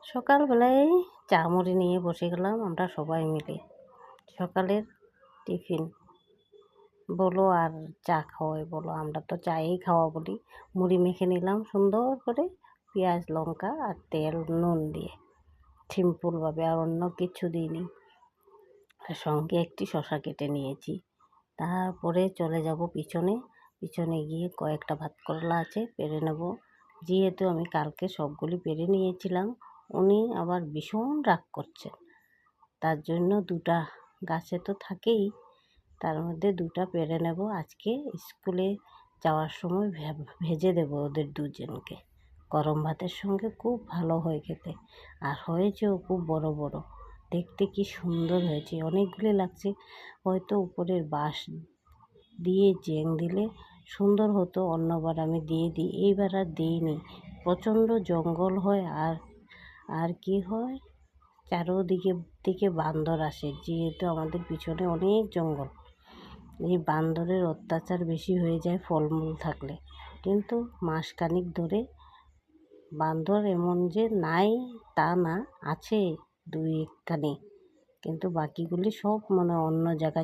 সকালবেলায় চা মুড়ি নিয়ে বসে গেলাম আমরা সবাই মিলে। সকালের টিফিন বলো আর চা খাওয়াই বলো, আমরা তো চাই খাওয়া বলি। মুড়ি মেখে নিলাম সুন্দর করে, পেঁয়াজ লঙ্কা আর তেল নুন দিয়ে সিম্পলভাবে, আর অন্য কিছু দিইনি। আর সঙ্গে একটি শসা কেটে নিয়েছি। তারপরে চলে যাব পিছনে গিয়ে কয়েকটা ভাত করলা আছে পেরে নেব। যেহেতু আমি কালকে সবগুলি পেরে নিয়েছিলাম, উনি আবার ভীষণ রাগ করছেন। তার জন্য দুটা গাছে তো থাকেই, তার মধ্যে দুটা পেরে নেব। আজকে স্কুলে যাওয়ার সময় ভেজে দেব ওদের দুজনকে। গরম ভাতের সঙ্গে খুব ভালো হয় খেতে, আর হয়েছেও খুব বড় বড়। দেখতে কি সুন্দর হয়েছে, অনেকগুলি লাগছে। হয়তো উপরের বাঁশ দিয়ে জেং দিলে সুন্দর হতো, অন্যবার আমি দিয়ে দিই, এইবার আর দিইনি। প্রচণ্ড জঙ্গল হয়, আর কি হয়, চারোদিকে বান্দর আসে। যেহেতু আমাদের পিছনে অনেক জঙ্গল, এই বান্দরের অত্যাচার বেশি হয়ে যায় ফলমূল থাকলে। কিন্তু মাসখানেক ধরে বান্দর এমন যে নাই তা না, আছে দুই একখানি, কিন্তু বাকিগুলি সব অন্য জায়গায়